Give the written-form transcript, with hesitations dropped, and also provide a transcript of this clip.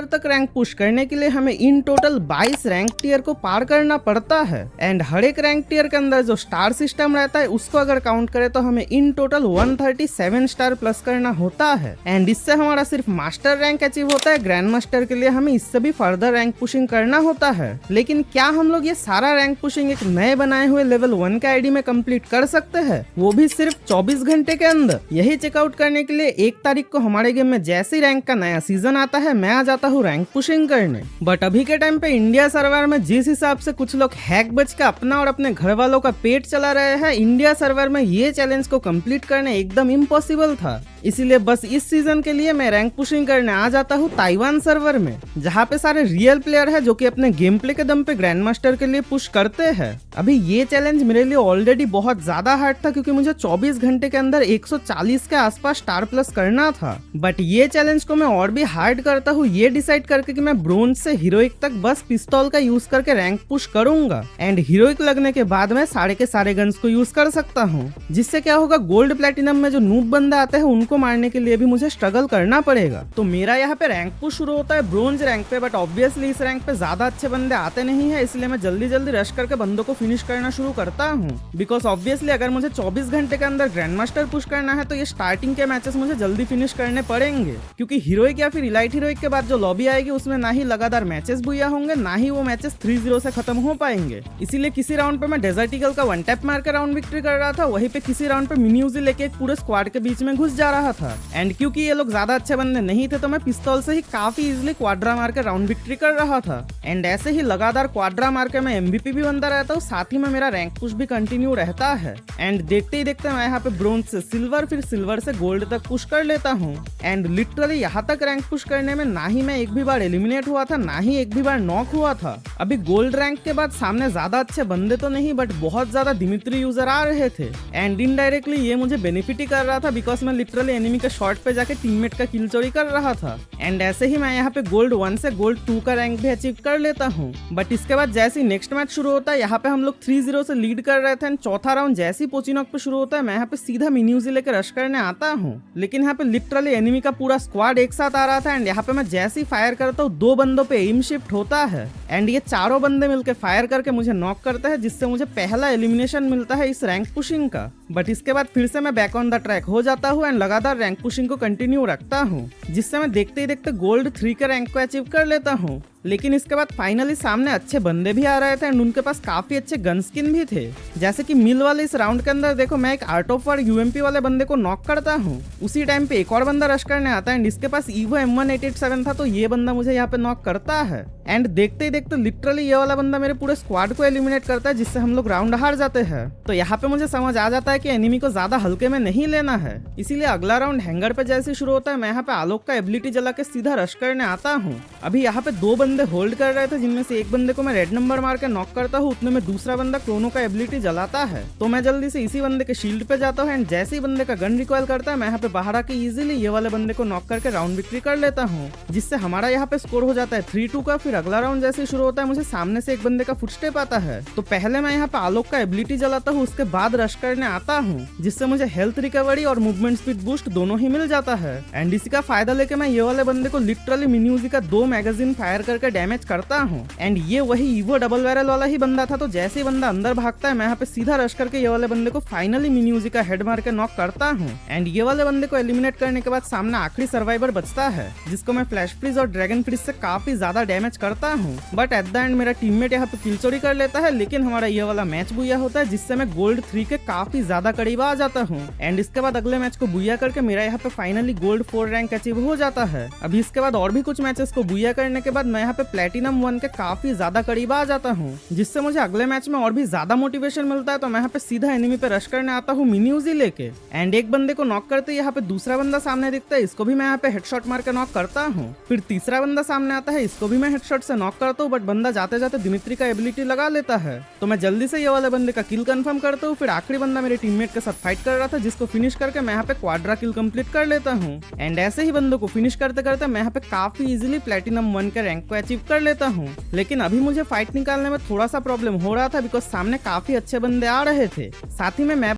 तक rank push करने के लिए हमें इन टोटल 22 रैंक टियर को पार करना पड़ता है। एंड हर एक रैंक टियर के अंदर जो स्टार सिस्टम रहता है उसको अगर काउंट करें तो हमें इन टोटल 137 स्टार प्लस करना होता है। एंड इससे हमारा सिर्फ मास्टर रैंक अचीव होता है, ग्रैंड मास्टर के लिए हमें इससे भी फर्दर रैंक पुशिंग करना होता है। लेकिन क्या हम लोग ये सारा रैंक पुशिंग एक नए बनाए हुए लेवल 1 के आईडी में कंप्लीट कर सकते हैं, वो भी सिर्फ 24 घंटे के अंदर? यही चेकआउट करने के लिए 1 तारीख को हमारे गेम में जैसे रैंक का नया सीजन आता है मैं आ जाता हूँ रैंक पुशिंग करने। बट अभी के टाइम पे इंडिया सर्वर में जिस हिसाब से कुछ लोग हैक बच के अपना और अपने घर वालों का पेट चला रहे हैं, इंडिया सर्वर में ये चैलेंज को कंप्लीट करने एकदम इम्पॉसिबल था। इसीलिए बस इस सीजन के लिए मैं रैंक पुशिंग करने आ जाता हूँ ताइवान सर्वर में, जहाँ पे सारे रियल प्लेयर है जो कि अपने गेम प्ले के दम पे ग्रैंड मास्टर के लिए पुश करते हैं। अभी ये चैलेंज मेरे लिए ऑलरेडी बहुत ज्यादा हार्ड था क्योंकि मुझे 24 घंटे के अंदर 140 के आसपास स्टार प्लस करना था। बट ये चैलेंज को मैं और भी हार्ड करता हूँ ये डिसाइड करके कि मैं ब्रोंज से हीरोइक तक बस पिस्तौल का यूज करके रैंक पुश करूंगा। एंड हीरोइक लगने के बाद मैं सारे के सारे गन्स को यूज कर सकता हूँ, जिससे क्या होगा, गोल्ड प्लेटिनम में जो नूब बंदे आते हैं उनको मारने के लिए भी मुझे स्ट्रगल करना पड़ेगा। तो मेरा यहाँ पे रैंक पुश शुरू होता है ब्रोंज रैंक पे, बट ऑब्वियसली इस रैंक पे ज्यादा अच्छे बंदे आते नहीं है, इसलिए मैं जल्दी जल्दी रश करके बंदों को फिनिश करना शुरू करता हूँ। बिकॉज ऑब्वियसली अगर मुझे 24 घंटे के अंदर ग्रैंड मास्टर पुश करना है तो ये स्टार्टिंग के मैचेस मुझे जल्दी फिनिश करने पड़ेंगे, क्योंकि हीरोइक या फिर इलाइट हीरोइक के बाद जो लॉबी आएगी उसमें ना ही लगातार मैचेस बुया होंगे, ना ही वो मैचेस 3-0 से खत्म हो पाएंगे। इसीलिए किसी राउंड पे मैं डेजर्ट ईगल का 1 टैप मार के राउंड विक्ट्री कर रहा था, वहीं पे किसी राउंड पे मिनी यूजी लेके एक पूरे स्क्वाड के बीच में घुस जा रहा था। एंड क्योंकि ये लोग ज्यादा अच्छे बंदे नहीं थे तो मैं पिस्तौल से ही काफी इजीली क्वाड्रा मार के राउंड विक्ट्री कर रहा था। एंड ऐसे ही लगातार क्वाड्रा मार के मैं एमवीपी भी बनता रहता हूँ, साथ ही में मेरा रैंक पुश भी कंटिन्यू रहता है। एंड देखते ही देखते मैं यहाँ पे ब्रोंज से सिल्वर, फिर सिल्वर से गोल्ड तक पुश कर लेता हूँ। एंड लिटरली यहाँ तक रैंक पुश करने में ना ही मैं एक भी बार एलिमिनेट हुआ था, ना ही एक भी बार नॉक हुआ था। अभी गोल्ड रैंक के बाद सामने ज्यादा अच्छे बंदे तो नहीं, बट बहुत ज्यादा दिमित्री यूजर आ रहे थे। एंड इनडायरेक्टली ये मुझे बेनिफिट ही कर रहा था, बिकॉज मैं लिटरली एनिमी के शॉट पे जाके टीममेट का किल चोरी कर रहा था। एंड ऐसे ही मैं यहाँ पे गोल्ड 1 से गोल्ड 2 का रैंक भी अचीव कर लेता हूँ। बट इसके बाद जैसे ही नेक्स्ट मैच शुरू होता है, यहाँ पे हम लोग 3-0 से लीड कर रहे थे। चौथा राउंड जैसे ही पोचिनॉक पे शुरू होता है, मैं यहाँ पे सीधा मिन्यूजी लेकर रश करने आता हूँ। लेकिन यहाँ पे लिटरली एनिमी का पूरा स्क्वाड एक साथ आ रहा था। एंड यहाँ पे मैं जैसे ही फायर करता हूँ 2 बंदों पे एम शिफ्ट होता है, एंड ये चारों बंदे मिलकर फायर करके मुझे नॉक करते हैं, जिससे मुझे पहला एलिमिनेशन मिलता है इस रैंक पुशिंग का। बट इसके बाद फिर से मैं बैक ऑन द ट्रैक हो जाता हूँ एंड लगातार रैंक पुशिंग को कंटिन्यू रखता हूँ, जिससे मैं देखते ही देखते गोल्ड 3 के रैंक को अचीव कर लेता हूँ। लेकिन इसके बाद फाइनली सामने अच्छे बंदे भी आ रहे थे एंड उनके पास काफी अच्छे गन स्किन भी थे। जैसे कि मिल वाले इस राउंड के अंदर देखो, मैं एक आर्ट ऑफ वार यूएमपी वाले बंदे को नॉक करता हूँ। उसी टाइम पे एक और बंदा रश करने आता है एंड इसके पास ईवो M1887 था, तो ये बंदा मुझे यहाँ पे नॉक करता है। एंड देखते ही देखते लिटरली ये वाला बंदा मेरे पूरे स्क्वाड को एलिमिनेट करता है, जिससे हम लोग राउंड हार जाते हैं। तो यहाँ पे मुझे समझ आ जाता है कि एनिमी को ज्यादा हल्के में नहीं लेना है। इसीलिए अगला राउंड हैंगर पे जैसे शुरू होता है, मैं यहाँ पे आलोक का एबिलिटी जला के सीधा रश करने आता हूँ। अभी यहाँ पे 2 बंदे होल्ड कर रहे थे, जिनमें से एक बंदे को मैं रेड नंबर मार के नॉक करता हूँ, उतने में दूसरा बंदा क्रोनो का एबिलिटी जलाता है। तो मैं जल्दी से इसी बंदे के शील्ड पे जाता हूँ एंड जैसे ही बंदे का गन रिकॉइल करता है, मैं यहाँ पे बाहर आके इजीली ये वाले बंदे को नॉक करके राउंड विक्ट्री कर लेता हूँ, जिससे हमारा यहाँ पे स्कोर हो जाता है 3-2 का। फिर अगला राउंड जैसे शुरू होता है, मुझे सामने से एक बंदे का फुटस्टेप आता है, तो पहले मैं यहाँ पे आलोक का एबिलिटी जलाता हूँ, उसके बाद रश करने आता हूँ, जिससे मुझे हेल्थ रिकवरी और मूवमेंट स्पीड बूस्ट दोनों ही मिल जाता है। एंड इसी का फायदा लेके मैं ये वाले बंदे को लिटरली मिनी यूजी का 2 मैगजीन फायर करके डैमेज करता हूँ। एंड ये वही ईवो डबल बैरल वाला ही बंदा था, तो जैसे ही बंदा अंदर भागता है, मैं यहाँ पे सीधा रश करके ये वाले बंदे को फाइनली मिनी यूजी का हेड मार के नॉक करता हूँ। एंड ये वाले बंदे को एलिमिनेट करने के बाद सामने आखिरी सर्वाइवर बचता है, जिसको मैं फ्लैश फ्रीज और ड्रैगन फ्रीज से काफी ज्यादा डैमेज करता हूँ। बट एट द एंड मेरा टीममेट यहाँ पे किल चोरी कर लेता है, लेकिन हमारा ये वाला मैच बुया होता है, जिससे मैं गोल्ड 3 के काफी ज्यादा करीब आ जाता हूँ। एंड इसके बाद अगले मैच को बुया करके मेरा यहाँ पे फाइनली गोल्ड 4 रैंक अचीव हो जाता है। अभी इसके बाद और भी कुछ मैचेस को बुया करने के बाद मैं यहाँ पे प्लेटिनम 1 के काफी ज्यादा करीब आ जाता हूँ, जिससे मुझे अगले मैच में और भी ज्यादा मोटिवेशन मिलता है। तो मैं यहाँ पे सीधा एनिमी पे रश करने आता हूँ मिनी यूजी लेके, एंड एक बंदे को नॉक करते यहाँ पे दूसरा बंदा सामने दिखता है, इसको भी मैं यहाँ पे हेडशॉट मार के नॉक करता हूँ। फिर तीसरा बंदा सामने आता है, इसको भी मैं हेडशॉट से नॉक करता हूँ, बट बंदा जाते जाते दिमित्री का एबिलिटी लगा लेता है, तो मैं जल्दी से ये वाले बंदे का किल कंफर्म करता हूँ। फिर आखिरी बंदा मेरे टीममेट के साथ फाइट कर रहा था, जिसको फिनिश करके मैं यहाँ पे क्वाड्रा किल कंप्लीट कर लेता हूँ। एंड ऐसे ही बंदों को फिनिश करते करते मैं यहाँ पे काफी इजीली प्लेटिनम 1 के रैंक को अचीव कर लेता हूँ। लेकिन अभी मुझे फाइट निकालने में थोड़ा सा प्रॉब्लम हो रहा था, बिकॉज सामने काफी अच्छे बंदे आ रहे थे, साथ ही में मैप